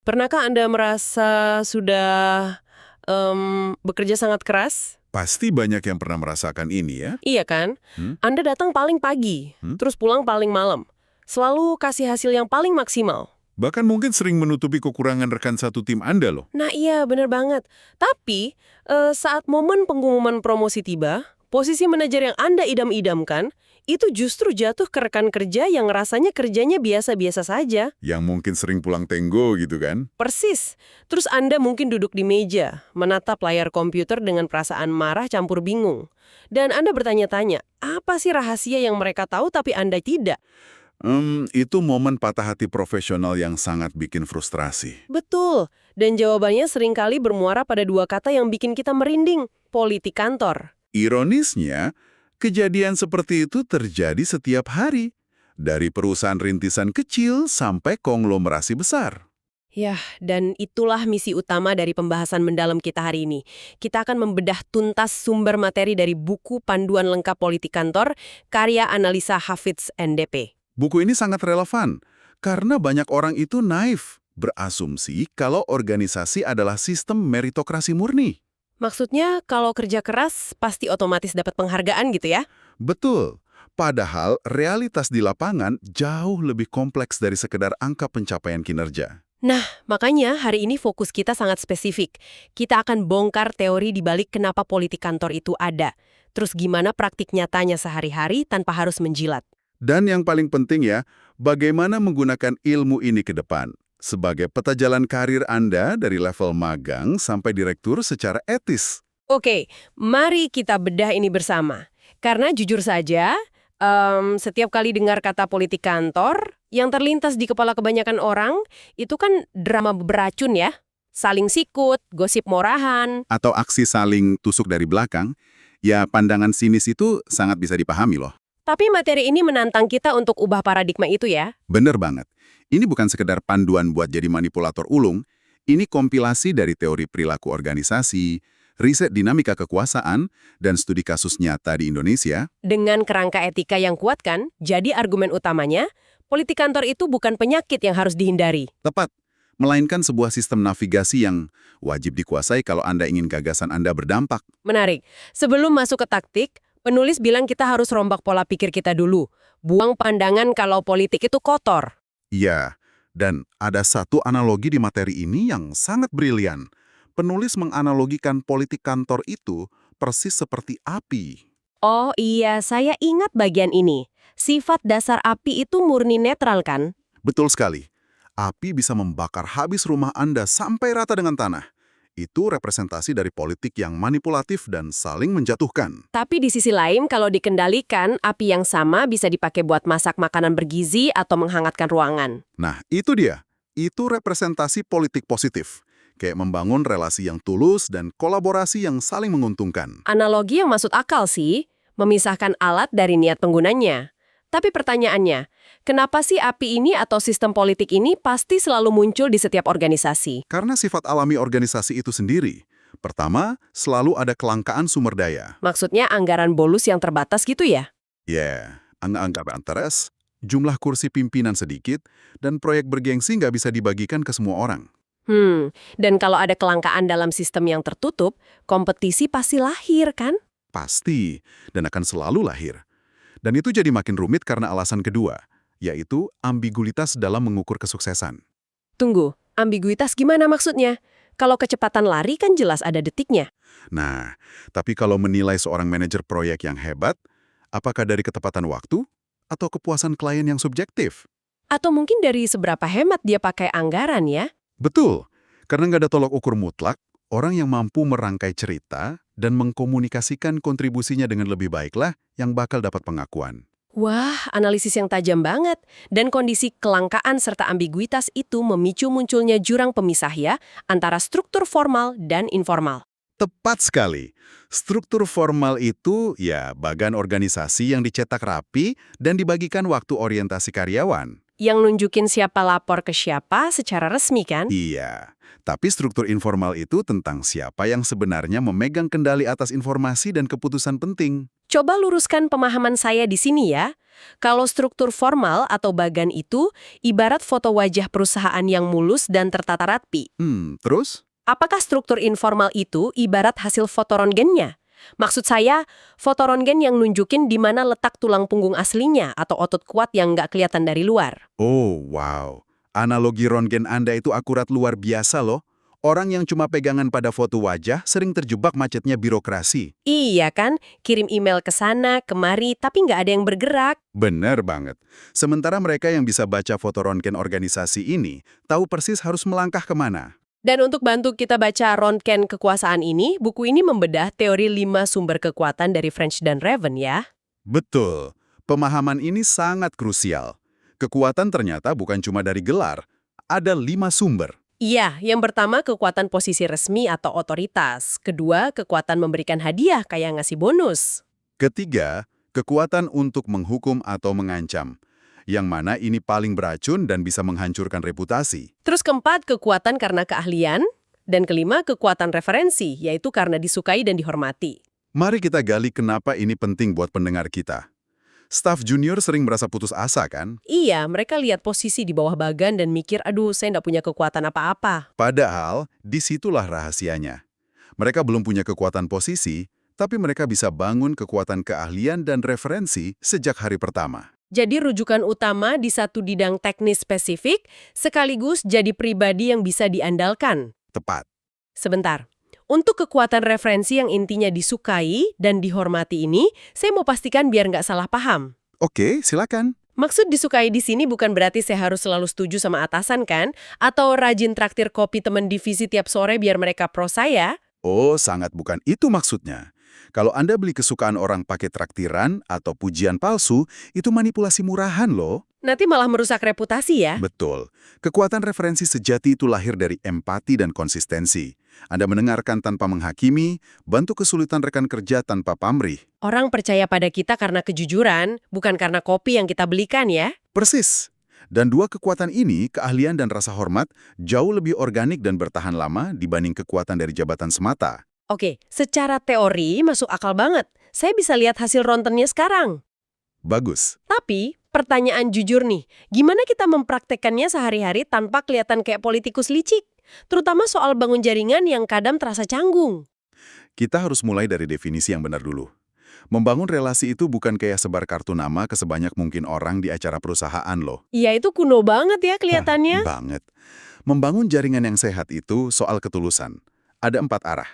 Pernahkah Anda merasa sudah bekerja sangat keras? Pasti banyak yang pernah merasakan ini ya. Iya kan? Hmm? Anda datang paling pagi, Hmm? terus pulang paling malam. Selalu kasih hasil yang paling maksimal. Bahkan mungkin sering menutupi kekurangan rekan satu tim Anda loh. Nah iya, bener banget. Tapi, saat momen pengumuman promosi tiba, posisi manajer yang Anda idam-idamkan, itu justru jatuh ke rekan kerja yang rasanya kerjanya biasa-biasa saja. Yang mungkin sering pulang tenggo gitu kan. Persis. Terus Anda mungkin duduk di meja, menatap layar komputer dengan perasaan marah campur bingung. Dan Anda bertanya-tanya, apa sih rahasia yang mereka tahu tapi Anda tidak? Itu momen patah hati profesional yang sangat bikin frustrasi. Betul. Dan jawabannya seringkali bermuara pada dua kata yang bikin kita merinding, politik kantor. Ironisnya, kejadian seperti itu terjadi setiap hari. Dari perusahaan rintisan kecil sampai konglomerasi besar. Yah, dan itulah misi utama dari pembahasan mendalam kita hari ini. Kita akan membedah tuntas sumber materi dari buku Panduan Lengkap Politik Kantor, karya analisa Hafidz NDP. Buku ini sangat relevan, karena banyak orang itu naif, berasumsi kalau organisasi adalah sistem meritokrasi murni. Maksudnya, kalau kerja keras, pasti otomatis dapat penghargaan gitu ya? Betul, padahal realitas di lapangan jauh lebih kompleks dari sekedar angka pencapaian kinerja. Nah, makanya hari ini fokus kita sangat spesifik. Kita akan bongkar teori di balik kenapa politik kantor itu ada. Terus gimana praktik nyatanya sehari-hari tanpa harus menjilat. Dan yang paling penting ya, bagaimana menggunakan ilmu ini ke depan sebagai peta jalan karir Anda dari level magang sampai direktur secara etis. Oke, mari kita bedah ini bersama. Karena jujur saja, setiap kali dengar kata politik kantor, yang terlintas di kepala kebanyakan orang, itu kan drama beracun ya. Saling sikut, gosip murahan. Atau aksi saling tusuk dari belakang, ya pandangan sinis itu sangat bisa dipahami loh. Tapi materi ini menantang kita untuk ubah paradigma itu ya. Bener banget. Ini bukan sekedar panduan buat jadi manipulator ulung, ini kompilasi dari teori perilaku organisasi, riset dinamika kekuasaan, dan studi kasus nyata di Indonesia. Dengan kerangka etika yang kuat kan, jadi argumen utamanya, politik kantor itu bukan penyakit yang harus dihindari. Tepat, melainkan sebuah sistem navigasi yang wajib dikuasai kalau Anda ingin gagasan Anda berdampak. Menarik. Sebelum masuk ke taktik, penulis bilang kita harus rombak pola pikir kita dulu. Buang pandangan kalau politik itu kotor. Iya, dan ada satu analogi di materi ini yang sangat brilian. Penulis menganalogikan politik kantor itu persis seperti api. Oh iya, saya ingat bagian ini. Sifat dasar api itu murni netral kan? Betul sekali. Api bisa membakar habis rumah Anda sampai rata dengan tanah. Itu representasi dari politik yang manipulatif dan saling menjatuhkan. Tapi di sisi lain, kalau dikendalikan, api yang sama bisa dipakai buat masak makanan bergizi atau menghangatkan ruangan. Nah, itu dia. Itu representasi politik positif. Kayak membangun relasi yang tulus dan kolaborasi yang saling menguntungkan. Analogi yang masuk akal sih, memisahkan alat dari niat penggunanya. Tapi pertanyaannya, kenapa sih api ini atau sistem politik ini pasti selalu muncul di setiap organisasi? Karena sifat alami organisasi itu sendiri. Pertama, selalu ada kelangkaan sumber daya. Maksudnya anggaran bolus yang terbatas gitu ya? Angka interes, jumlah kursi pimpinan sedikit, dan proyek bergengsi nggak bisa dibagikan ke semua orang. Dan kalau ada kelangkaan dalam sistem yang tertutup, kompetisi pasti lahir kan? Pasti, dan akan selalu lahir. Dan itu jadi makin rumit karena alasan kedua, yaitu ambiguitas dalam mengukur kesuksesan. Tunggu, ambiguitas gimana maksudnya? Kalau kecepatan lari kan jelas ada detiknya. Nah, tapi kalau menilai seorang manajer proyek yang hebat, apakah dari ketepatan waktu atau kepuasan klien yang subjektif? Atau mungkin dari seberapa hemat dia pakai anggaran ya? Betul, karena nggak ada tolok ukur mutlak, orang yang mampu merangkai cerita dan mengkomunikasikan kontribusinya dengan lebih baiklah yang bakal dapat pengakuan. Wah, analisis yang tajam banget. Dan kondisi kelangkaan serta ambiguitas itu memicu munculnya jurang pemisah ya, antara struktur formal dan informal. Tepat sekali. Struktur formal itu ya bagan organisasi yang dicetak rapi dan dibagikan waktu orientasi karyawan. yang nunjukin siapa lapor ke siapa secara resmi kan? Iya, tapi struktur informal itu tentang siapa yang sebenarnya memegang kendali atas informasi dan keputusan penting. Coba luruskan pemahaman saya di sini ya. Kalau struktur formal atau bagan itu ibarat foto wajah perusahaan yang mulus dan tertata rapi. Terus? Apakah struktur informal itu ibarat hasil foto röntgennya? Maksud saya, foto röntgen yang nunjukin di mana letak tulang punggung aslinya atau otot kuat yang nggak kelihatan dari luar. Oh, wow. Analogi röntgen Anda itu akurat luar biasa loh. Orang yang cuma pegangan pada foto wajah sering terjebak macetnya birokrasi. Iya kan? Kirim email ke sana, kemari, tapi nggak ada yang bergerak. Bener banget. Sementara mereka yang bisa baca foto röntgen organisasi ini, tahu persis harus melangkah kemana. Dan untuk bantu kita baca röntgen kekuasaan ini, buku ini membedah teori 5 sumber kekuatan dari French dan Raven ya. Betul. Pemahaman ini sangat krusial. Kekuatan ternyata bukan cuma dari gelar. Ada 5 sumber. Iya, yang pertama kekuatan posisi resmi atau otoritas. Kedua, kekuatan memberikan hadiah kayak ngasih bonus. Ketiga, kekuatan untuk menghukum atau mengancam. Yang mana ini paling beracun dan bisa menghancurkan reputasi. Terus keempat, kekuatan karena keahlian. Dan kelima, kekuatan referensi, yaitu karena disukai dan dihormati. Mari kita gali kenapa ini penting buat pendengar kita. Staf junior sering merasa putus asa kan? Iya, mereka lihat posisi di bawah bagan dan mikir, aduh saya nggak punya kekuatan apa-apa. Padahal, disitulah rahasianya. Mereka belum punya kekuatan posisi, tapi mereka bisa bangun kekuatan keahlian dan referensi sejak hari pertama. Jadi rujukan utama di satu bidang teknis spesifik, sekaligus jadi pribadi yang bisa diandalkan. Tepat. Sebentar. Untuk kekuatan referensi yang intinya disukai dan dihormati ini, saya mau pastikan biar nggak salah paham. Oke, silakan. Maksud disukai di sini bukan berarti saya harus selalu setuju sama atasan kan? Atau rajin traktir kopi teman divisi tiap sore biar mereka pro saya? Oh, sangat bukan itu maksudnya. Kalau Anda beli kesukaan orang pakai traktiran atau pujian palsu, itu manipulasi murahan loh. Nanti malah merusak reputasi ya? Betul. Kekuatan referensi sejati itu lahir dari empati dan konsistensi. Anda mendengarkan tanpa menghakimi, bantu kesulitan rekan kerja tanpa pamrih. Orang percaya pada kita karena kejujuran, bukan karena kopi yang kita belikan ya? Persis. Dan dua kekuatan ini, keahlian dan rasa hormat, jauh lebih organik dan bertahan lama dibanding kekuatan dari jabatan semata. Oke, secara teori masuk akal banget. Saya bisa lihat hasil rontennya sekarang. Bagus. Tapi, pertanyaan jujur nih, gimana kita mempraktekannya sehari-hari tanpa kelihatan kayak politikus licik? Terutama soal bangun jaringan yang kadang terasa canggung. Kita harus mulai dari definisi yang benar dulu. Membangun relasi itu bukan kayak sebar kartu nama ke sebanyak mungkin orang di acara perusahaan loh. Iya, itu kuno banget ya kelihatannya. Banget. Membangun jaringan yang sehat itu soal ketulusan. Ada 4 arah.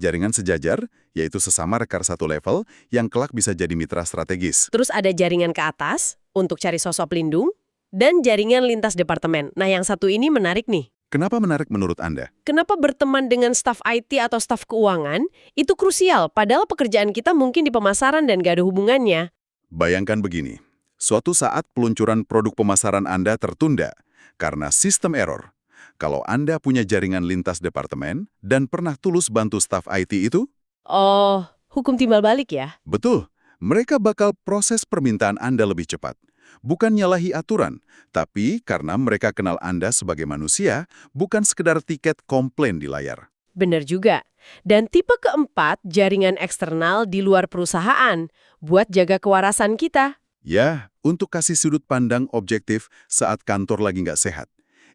Jaringan sejajar, yaitu sesama rekan satu level yang kelak bisa jadi mitra strategis. Terus ada jaringan ke atas untuk cari sosok pelindung, dan jaringan lintas departemen. Nah, yang satu ini menarik nih. Kenapa menarik menurut Anda? Kenapa berteman dengan staf IT atau staf keuangan itu krusial, padahal pekerjaan kita mungkin di pemasaran dan gak ada hubungannya. Bayangkan begini, suatu saat peluncuran produk pemasaran Anda tertunda karena sistem error. Kalau Anda punya jaringan lintas departemen dan pernah tulus bantu staf IT itu, Oh, hukum timbal balik ya? betul, mereka bakal proses permintaan Anda lebih cepat. Bukan nyalahi aturan, tapi karena mereka kenal Anda sebagai manusia, bukan sekedar tiket komplain di layar. Bener juga. Dan tipe keempat, jaringan eksternal di luar perusahaan, buat jaga kewarasan kita. Ya, untuk kasih sudut pandang objektif saat kantor lagi nggak sehat.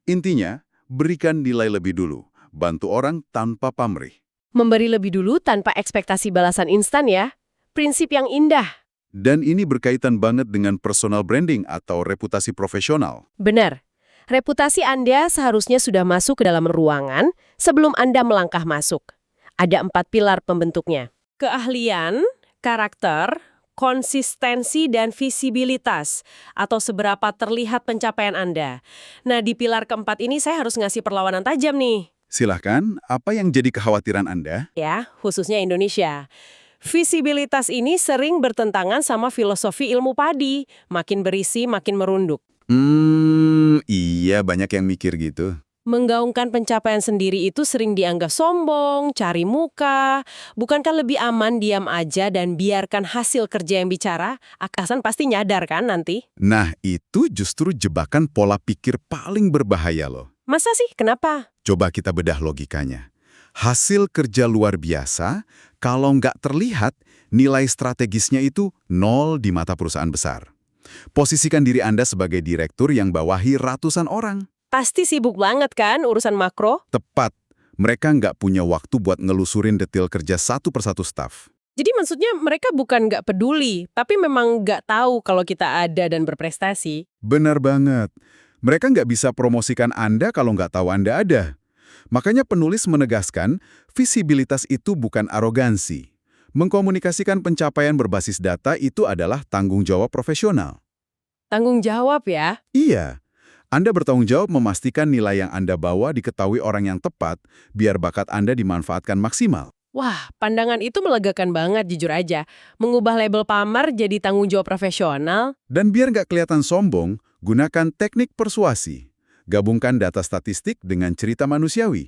Intinya, berikan nilai lebih dulu, bantu orang tanpa pamrih. Memberi lebih dulu tanpa ekspektasi balasan instan ya. Prinsip yang indah. Dan ini berkaitan banget dengan personal branding atau reputasi profesional. Benar. Reputasi Anda seharusnya sudah masuk ke dalam ruangan sebelum Anda melangkah masuk. Ada 4 pilar pembentuknya. Keahlian, karakter, konsistensi, dan visibilitas. Atau seberapa terlihat pencapaian Anda. Nah, di pilar keempat ini saya harus ngasih perlawanan tajam nih. Silahkan, apa yang jadi kekhawatiran Anda? Ya, khususnya Indonesia. Visibilitas ini sering bertentangan sama filosofi ilmu padi. Makin berisi, makin merunduk. Iya banyak yang mikir gitu. Menggaungkan pencapaian sendiri itu sering dianggap sombong, cari muka. Bukankah lebih aman diam aja dan biarkan hasil kerja yang bicara? Atasan pasti nyadar kan nanti? Nah, itu justru jebakan pola pikir paling berbahaya loh. Masa sih? Kenapa? Coba kita bedah logikanya. Hasil kerja luar biasa, kalau nggak terlihat, nilai strategisnya itu nol di mata perusahaan besar. Posisikan diri Anda sebagai direktur yang bawahi ratusan orang. Pasti sibuk banget kan urusan makro? Tepat, mereka nggak punya waktu buat ngelusurin detail kerja satu persatu staf. Jadi maksudnya mereka bukan nggak peduli, tapi memang nggak tahu kalau kita ada dan berprestasi. Benar banget. Mereka nggak bisa promosikan Anda kalau nggak tahu Anda ada. Makanya penulis menegaskan, visibilitas itu bukan arogansi. Mengkomunikasikan pencapaian berbasis data itu adalah tanggung jawab profesional. Tanggung jawab ya. Iya, Anda bertanggung jawab memastikan nilai yang Anda bawa diketahui orang yang tepat, biar bakat Anda dimanfaatkan maksimal. Wah, pandangan itu melegakan banget jujur aja. Mengubah label pamar jadi tanggung jawab profesional. Dan biar nggak kelihatan sombong, gunakan teknik persuasi. Gabungkan data statistik dengan cerita manusiawi.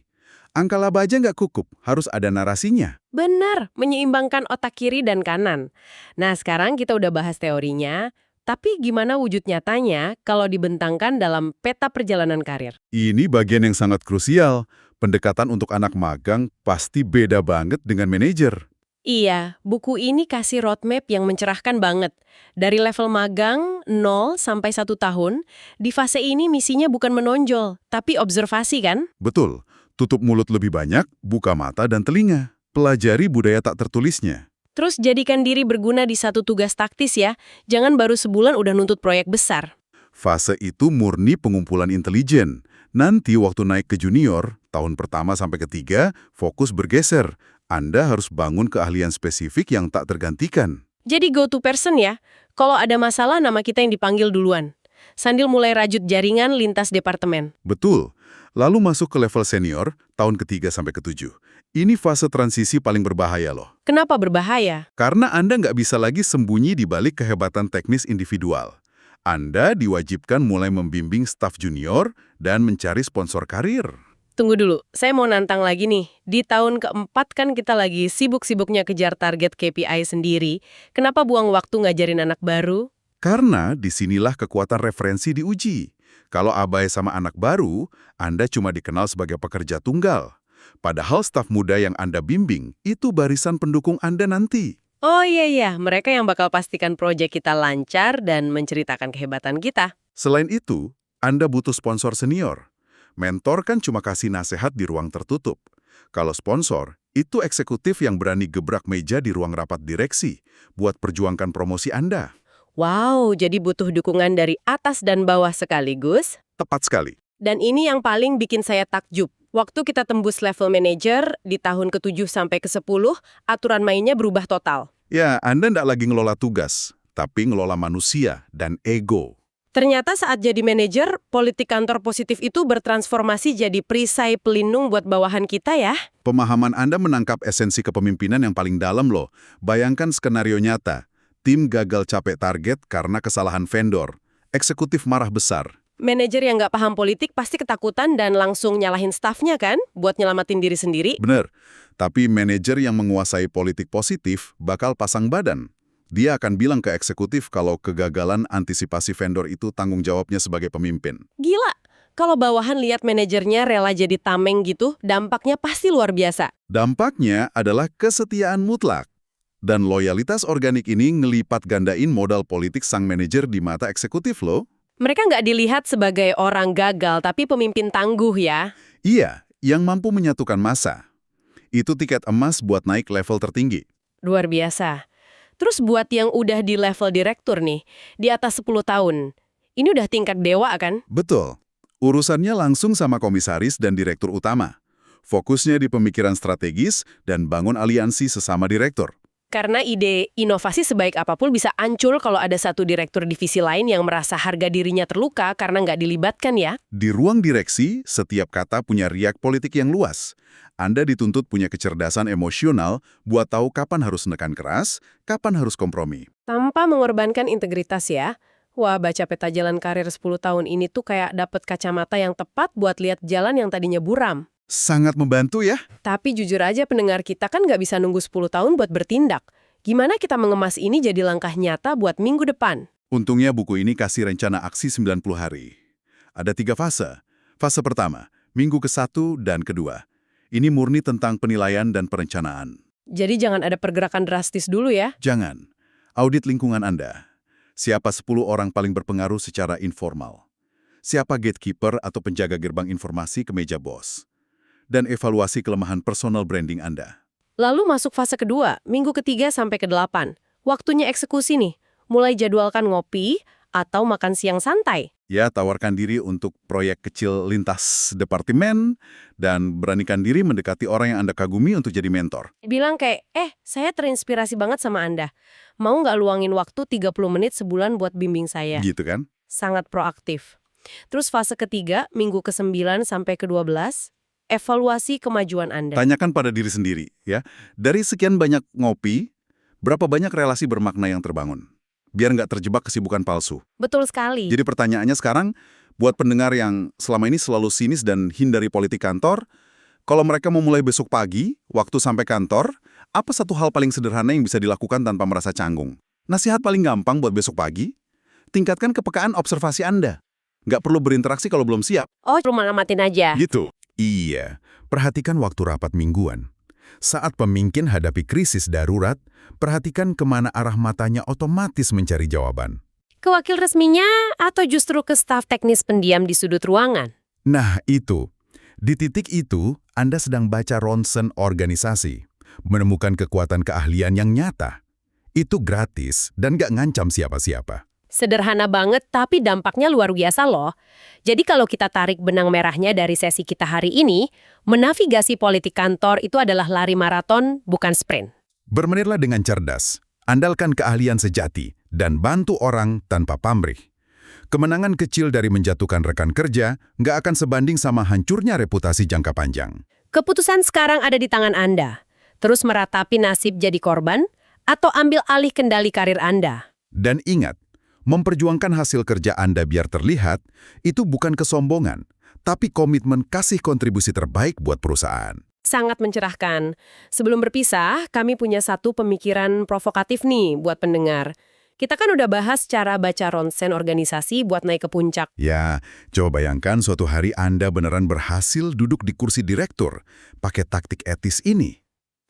Angka laba aja nggak cukup, harus ada narasinya. Benar, menyeimbangkan otak kiri dan kanan. Nah, sekarang kita udah bahas teorinya, tapi gimana wujud nyatanya kalau dibentangkan dalam peta perjalanan karir? Ini bagian yang sangat krusial. Pendekatan untuk anak magang pasti beda banget dengan manajer. Iya, buku ini kasih roadmap yang mencerahkan banget. Dari level magang 0 sampai 1 tahun, di fase ini misinya bukan menonjol, tapi observasi kan? Betul, tutup mulut lebih banyak, buka mata dan telinga. Pelajari budaya tak tertulisnya. Terus jadikan diri berguna di satu tugas taktis ya, jangan baru sebulan udah nuntut proyek besar. Fase itu murni pengumpulan intelijen. Nanti waktu naik ke junior, tahun pertama sampai ketiga, fokus bergeser. Anda harus bangun keahlian spesifik yang tak tergantikan. Jadi go to person ya, kalau ada masalah nama kita yang dipanggil duluan. Sambil mulai rajut jaringan lintas departemen. Betul. Lalu masuk ke level senior, tahun ketiga sampai ketujuh. Ini fase transisi paling berbahaya loh. Kenapa berbahaya? Karena Anda nggak bisa lagi sembunyi di balik kehebatan teknis individual. Anda diwajibkan mulai membimbing staf junior dan mencari sponsor karir. Tunggu dulu, saya mau nantang lagi nih. Di tahun keempat kan kita lagi sibuk-sibuknya kejar target KPI sendiri. Kenapa buang waktu ngajarin anak baru? Karena disinilah kekuatan referensi diuji. Kalau abai sama anak baru, Anda cuma dikenal sebagai pekerja tunggal. Padahal staf muda yang Anda bimbing, itu barisan pendukung Anda nanti. Oh iya, mereka yang bakal pastikan proyek kita lancar dan menceritakan kehebatan kita. Selain itu, Anda butuh sponsor senior. Mentor kan cuma kasih nasihat di ruang tertutup. Kalau sponsor, itu eksekutif yang berani gebrak meja di ruang rapat direksi buat perjuangkan promosi Anda. Wow, jadi butuh dukungan dari atas dan bawah sekaligus. Tepat sekali. Dan ini yang paling bikin saya takjub. Waktu kita tembus level manager, di tahun ke-7 sampai ke-10, aturan mainnya berubah total. Ya, Anda ndak lagi ngelola tugas, tapi ngelola manusia dan ego. Ternyata saat jadi manajer, politik kantor positif itu bertransformasi jadi perisai pelindung buat bawahan kita ya. Pemahaman Anda menangkap esensi kepemimpinan yang paling dalam loh. Bayangkan skenario nyata. Tim gagal capai target karena kesalahan vendor. Eksekutif marah besar. Manajer yang nggak paham politik pasti ketakutan dan langsung nyalahin stafnya kan, buat nyelamatin diri sendiri. Bener, tapi manajer yang menguasai politik positif bakal pasang badan. Dia akan bilang ke eksekutif kalau kegagalan antisipasi vendor itu tanggung jawabnya sebagai pemimpin. Gila, kalau bawahan lihat manajernya rela jadi tameng gitu, dampaknya pasti luar biasa. Dampaknya adalah kesetiaan mutlak. Dan loyalitas organik ini ngelipat gandain modal politik sang manajer di mata eksekutif loh. Mereka nggak dilihat sebagai orang gagal, tapi pemimpin tangguh ya. Iya, yang mampu menyatukan massa. Itu tiket emas buat naik level tertinggi. Luar biasa. Terus buat yang udah di level direktur nih, di atas 10 tahun, ini udah tingkat dewa kan? Betul. Urusannya langsung sama komisaris dan direktur utama. Fokusnya di pemikiran strategis dan bangun aliansi sesama direktur. Karena ide inovasi sebaik apapun bisa hancur kalau ada satu direktur divisi lain yang merasa harga dirinya terluka karena nggak dilibatkan ya. Di ruang direksi, setiap kata punya riak politik yang luas. Anda dituntut punya kecerdasan emosional buat tahu kapan harus nekan keras, kapan harus kompromi. Tanpa mengorbankan integritas ya. Wah, baca peta jalan karir 10 tahun ini tuh kayak dapet kacamata yang tepat buat lihat jalan yang tadinya buram. Sangat membantu ya. Tapi jujur aja pendengar kita kan nggak bisa nunggu 10 tahun buat bertindak. Gimana kita mengemas ini jadi langkah nyata buat minggu depan? Untungnya buku ini kasih rencana aksi 90 hari. Ada 3 fase. Fase pertama, minggu ke-1 dan kedua. Ini murni tentang penilaian dan perencanaan. Jadi jangan ada pergerakan drastis dulu ya. Jangan. Audit lingkungan Anda. Siapa 10 orang paling berpengaruh secara informal? Siapa gatekeeper atau penjaga gerbang informasi ke meja bos? Dan evaluasi kelemahan personal branding Anda. Lalu masuk fase kedua, minggu ke-3 sampai ke-8. Waktunya eksekusi nih. Mulai jadwalkan ngopi atau makan siang santai. Ya, tawarkan diri untuk proyek kecil lintas departemen dan beranikan diri mendekati orang yang Anda kagumi untuk jadi mentor. Bilang kayak, saya terinspirasi banget sama Anda. Mau nggak luangin waktu 30 menit sebulan buat bimbing saya? Gitu kan? Sangat proaktif. Terus fase ketiga, minggu ke-9 sampai ke-12, evaluasi kemajuan Anda. Tanyakan pada diri sendiri, ya. Dari sekian banyak ngopi, berapa banyak relasi bermakna yang terbangun? Biar nggak terjebak kesibukan palsu. Betul sekali. Jadi pertanyaannya sekarang, buat pendengar yang selama ini selalu sinis dan hindari politik kantor, kalau mereka mau mulai besok pagi, waktu sampai kantor, apa satu hal paling sederhana yang bisa dilakukan tanpa merasa canggung? Nasihat paling gampang buat besok pagi? Tingkatkan kepekaan observasi Anda. Nggak perlu berinteraksi kalau belum siap. Oh, cuma namatin aja. Gitu. Iya, perhatikan waktu rapat mingguan. Saat pemimpin hadapi krisis darurat, perhatikan kemana arah matanya otomatis mencari jawaban. Ke wakil resminya atau justru ke staf teknis pendiam di sudut ruangan? Nah, itu. Di titik itu, Anda sedang baca ronsen organisasi, menemukan kekuatan keahlian yang nyata. Itu gratis dan nggak ngancam siapa-siapa. Sederhana banget, tapi dampaknya luar biasa loh. Jadi kalau kita tarik benang merahnya dari sesi kita hari ini, menavigasi politik kantor itu adalah lari maraton, bukan sprint. Bermenitlah dengan cerdas, andalkan keahlian sejati, dan bantu orang tanpa pamrih. Kemenangan kecil dari menjatuhkan rekan kerja nggak akan sebanding sama hancurnya reputasi jangka panjang. Keputusan sekarang ada di tangan Anda. Terus meratapi nasib jadi korban, atau ambil alih kendali karir Anda. Dan ingat, memperjuangkan hasil kerja Anda biar terlihat, itu bukan kesombongan, tapi komitmen kasih kontribusi terbaik buat perusahaan. Sangat mencerahkan. Sebelum berpisah, kami punya satu pemikiran provokatif nih buat pendengar. Kita kan udah bahas cara baca ronsen organisasi buat naik ke puncak. Ya, coba bayangkan suatu hari Anda beneran berhasil duduk di kursi direktur, pakai taktik etis ini.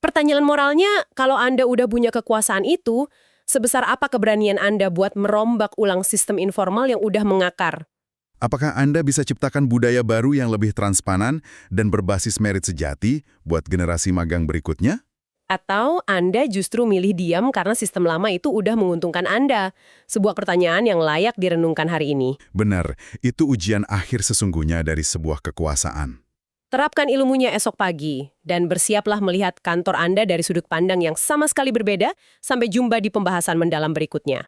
Pertanyaan moralnya, kalau Anda udah punya kekuasaan itu, sebesar apa keberanian Anda buat merombak ulang sistem informal yang udah mengakar? Apakah Anda bisa ciptakan budaya baru yang lebih transparan dan berbasis merit sejati buat generasi magang berikutnya? Atau Anda justru milih diam karena sistem lama itu udah menguntungkan Anda? Sebuah pertanyaan yang layak direnungkan hari ini. Benar, itu ujian akhir sesungguhnya dari sebuah kekuasaan. Terapkan ilmunya esok pagi, dan bersiaplah melihat kantor Anda dari sudut pandang yang sama sekali berbeda. Sampai jumpa di pembahasan mendalam berikutnya.